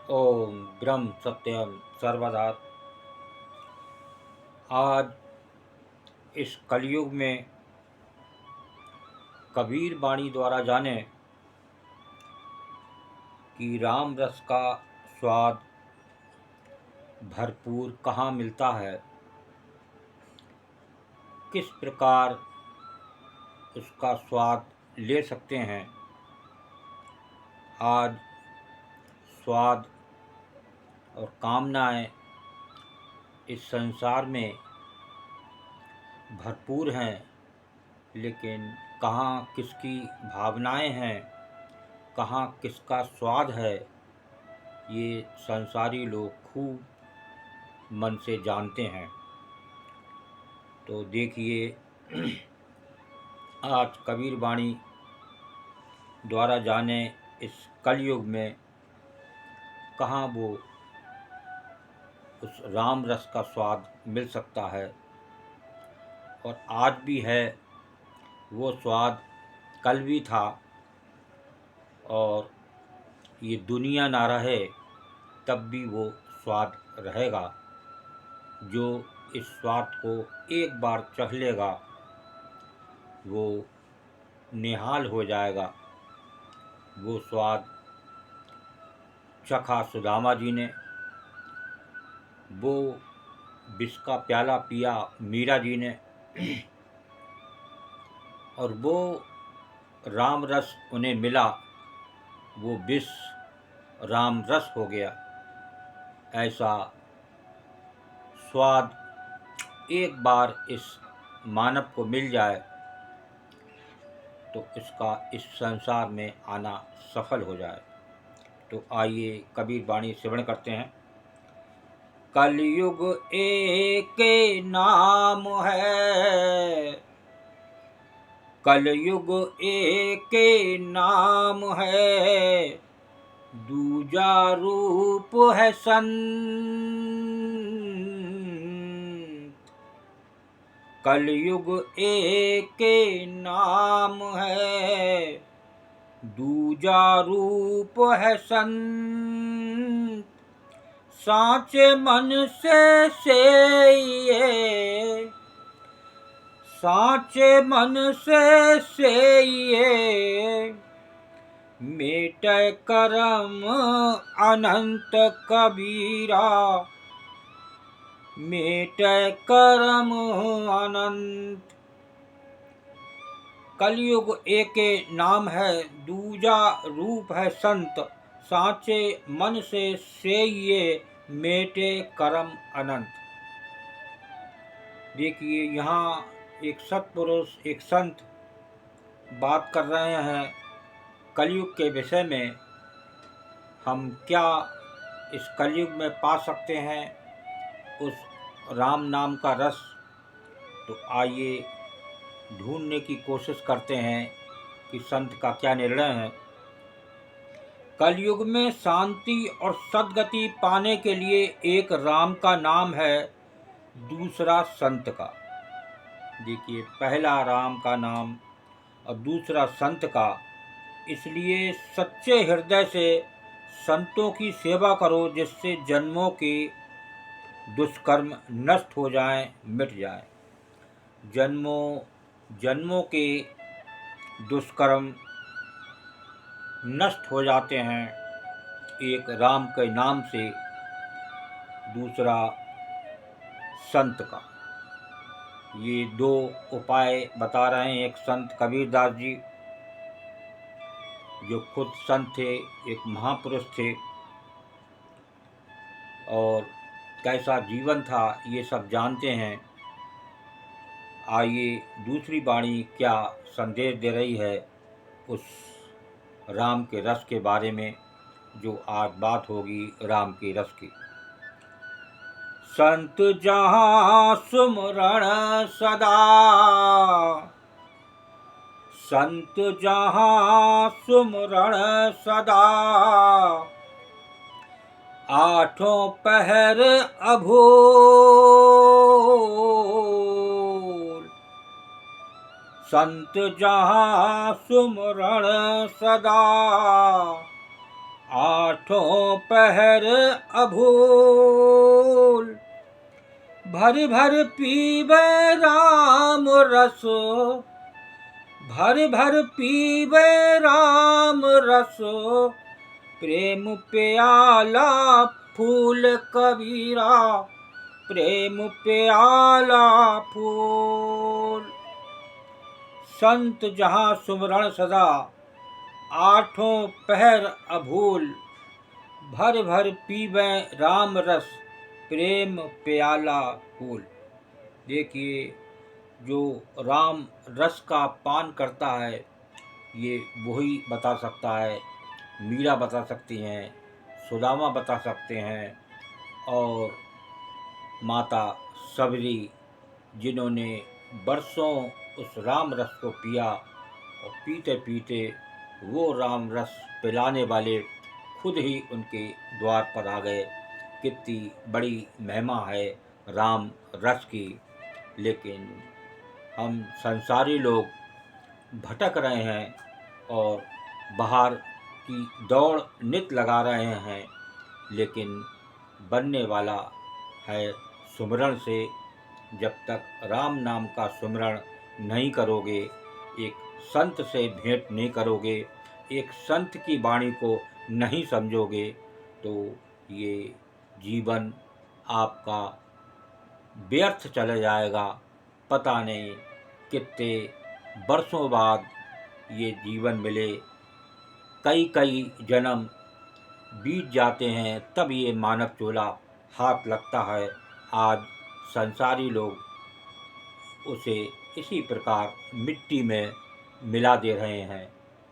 ओम ब्रह्म सत्यम सर्वदा। आज इस कलयुग में कबीर वाणी द्वारा जाने कि राम रस का स्वाद भरपूर कहाँ मिलता है, किस प्रकार उसका स्वाद ले सकते हैं। आज स्वाद और कामनाएं इस संसार में भरपूर हैं, लेकिन कहाँ किसकी भावनाएं हैं, कहाँ किसका स्वाद है, ये संसारी लोग खूब मन से जानते हैं। तो देखिए, आज कबीर वाणी द्वारा जाने इस कलयुग में कहाँ वो उस राम रस का स्वाद मिल सकता है, और आज भी है वो स्वाद, कल भी था, और ये दुनिया ना रहे तब भी वो स्वाद रहेगा। जो इस स्वाद को एक बार चख लेगा वो निहाल हो जाएगा। वो स्वाद चखा सुदामा जी ने, वो विष का प्याला पिया मीरा जी ने, और वो राम रस उन्हें मिला, वो विष राम रस हो गया। ऐसा स्वाद एक बार इस मानव को मिल जाए तो इसका इस संसार में आना सफल हो जाए। तो आइए कबीर वाणी श्रवण करते हैं। कलयुग एक नाम है, कलयुग एक नाम है, दूजा रूप है संत। कलयुग एक नाम है, दूजा रूप है संत। साचे मन से ये, साचे मन से ये, मेटै करम अनंत कबीरा, मेटै करम अनंत। कलयुग एक नाम है, दूजा रूप है संत। साचे मन से ये, मेटे करम अनंत। देखिए, यहाँ एक सत्पुरुष, एक संत बात कर रहे हैं कलयुग के विषय में। हम क्या इस कलयुग में पा सकते हैं उस राम नाम का रस। तो आइए ढूंढने की कोशिश करते हैं कि संत का क्या निर्णय है। कलयुग में शांति और सद्गति पाने के लिए एक राम का नाम है, दूसरा संत का। देखिए, पहला राम का नाम और दूसरा संत का। इसलिए सच्चे हृदय से संतों की सेवा करो, जिससे जन्मों के दुष्कर्म नष्ट हो जाएं, मिट जाएं। जन्मों जन्मों के दुष्कर्म नष्ट हो जाते हैं एक राम के नाम से, दूसरा संत का। ये दो उपाय बता रहे हैं एक संत कबीरदास जी, जो खुद संत थे, एक महापुरुष थे, और कैसा जीवन था ये सब जानते हैं। आइए दूसरी वाणी क्या संदेश दे रही है उस राम के रस के बारे में, जो आज बात होगी राम के रस की। संत जहाँ सुमरण सदा, संत जहाँ सुमरण सदा, आठों पहर अभूल। संत जहाँ सुमरण सदा, आठों पहर अभूल, भर भर पीबे राम रस, भर भर पीबे राम रस, प्रेम प्याला फूल कबीरा, प्रेम प्याला फूल। संत जहाँ सुमरण सदा, आठों पहर अभूल, भर भर पीबे राम रस, प्रेम प्याला फूल। देखिए, जो राम रस का पान करता है ये वही बता सकता है, मीरा बता सकती हैं, सुदामा बता सकते हैं, और माता सबरी, जिन्होंने बरसों उस राम रस को पिया और पीते पीते वो राम रस पिलाने वाले खुद ही उनके द्वार पर आ गए। कितनी बड़ी महिमा है राम रस की। लेकिन हम संसारी लोग भटक रहे हैं और बाहर की दौड़ नित लगा रहे हैं, लेकिन बनने वाला है सुमिरन से। जब तक राम नाम का सुमिरन नहीं करोगे, एक संत से भेंट नहीं करोगे, एक संत की वाणी को नहीं समझोगे, तो ये जीवन आपका व्यर्थ चला जाएगा। पता नहीं कितने वर्षों बाद ये जीवन मिले, कई कई जन्म बीत जाते हैं तब ये मानव चोला हाथ लगता है। आज संसारी लोग उसे इसी प्रकार मिट्टी में मिला दे रहे हैं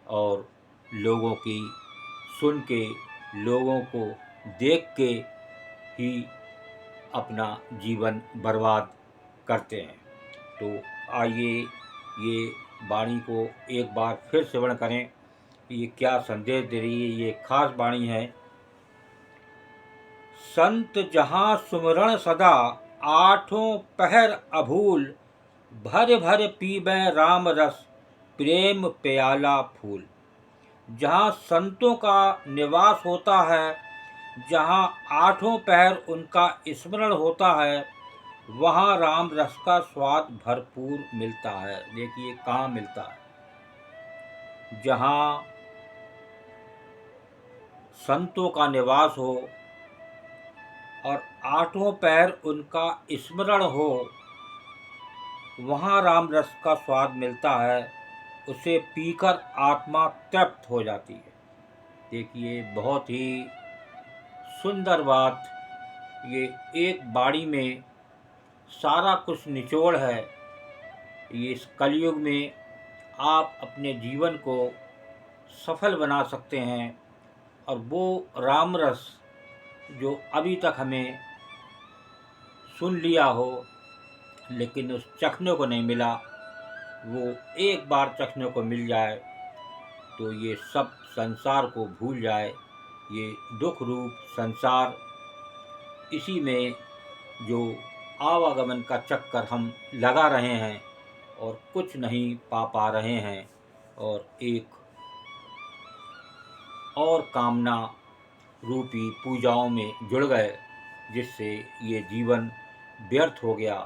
और लोगों की सुन के, लोगों को देख के ही अपना जीवन बर्बाद करते हैं। तो आइए ये वाणी को एक बार फिर श्रवण करें, ये क्या संदेश दे रही है। ये खास वाणी है। संत जहाँ सुमिरन सदा, आठों पहर अभूल, भर भर पीबे राम रस, प्रेम प्याला फूल। जहाँ संतों का निवास होता है, जहाँ आठों पहर उनका स्मरण होता है, वहाँ राम रस का स्वाद भरपूर मिलता है। देखिए कहाँ मिलता है, जहाँ संतों का निवास हो और आठों पहर उनका स्मरण हो, वहाँ राम रस का स्वाद मिलता है। उसे पीकर आत्मा तृप्त हो जाती है। देखिए बहुत ही सुंदर बात, ये एक बाणी में सारा कुछ निचोड़ है। ये इस कलयुग में आप अपने जीवन को सफल बना सकते हैं, और वो राम रस जो अभी तक हमें सुन लिया हो लेकिन उस चखने को नहीं मिला, वो एक बार चखने को मिल जाए तो ये सब संसार को भूल जाए। ये दुख रूप संसार, इसी में जो आवागमन का चक्कर हम लगा रहे हैं और कुछ नहीं पा रहे हैं, और एक और कामना रूपी पूजाओं में जुड़ गए, जिससे ये जीवन व्यर्थ हो गया।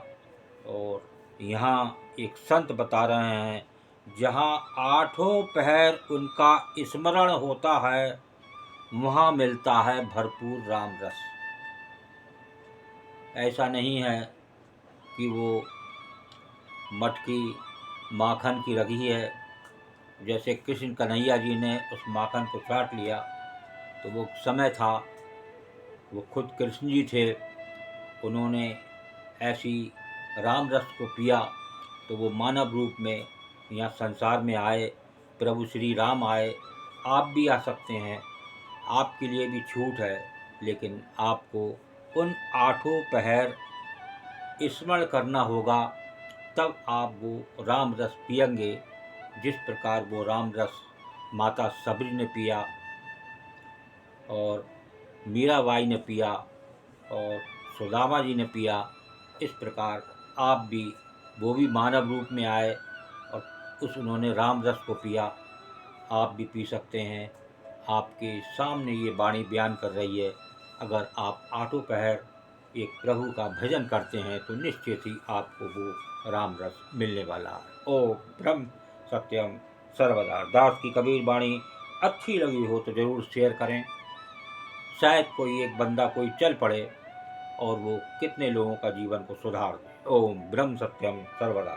और यहाँ एक संत बता रहे हैं, जहाँ आठों पहर उनका स्मरण होता है, वहाँ मिलता है भरपूर राम रस। ऐसा नहीं है कि वो मटकी माखन की रखी है, जैसे कृष्ण कन्हैया जी ने उस माखन को चाट लिया, तो वो समय था, वो खुद कृष्ण जी थे, उन्होंने ऐसी राम रस को पिया तो वो मानव रूप में यहाँ संसार में आए, प्रभु श्री राम आए। आप भी आ सकते हैं, आपके लिए भी छूट है, लेकिन आपको उन आठों पहर स्मरण करना होगा, तब आप वो राम रस पिएंगे जिस प्रकार वो राम रस माता सबरी ने पिया और मीराबाई ने पिया और सुदामा जी ने पिया। इस प्रकार आप भी, वो भी मानव रूप में आए और उन्होंने राम रस को पिया, आप भी पी सकते हैं। आपके सामने ये वाणी बयान कर रही है। अगर आप आठों पहर एक प्रभु का भजन करते हैं तो निश्चित ही आपको वो राम रस मिलने वाला है। ओम ब्रह्म सत्यम सर्वदा। दास की कबीर वाणी अच्छी लगी हो तो ज़रूर शेयर करें। शायद कोई एक बंदा कोई चल पड़े और वो कितने लोगों का जीवन को सुधार दे। ओम ब्रह्म सत्यम सर्वदा।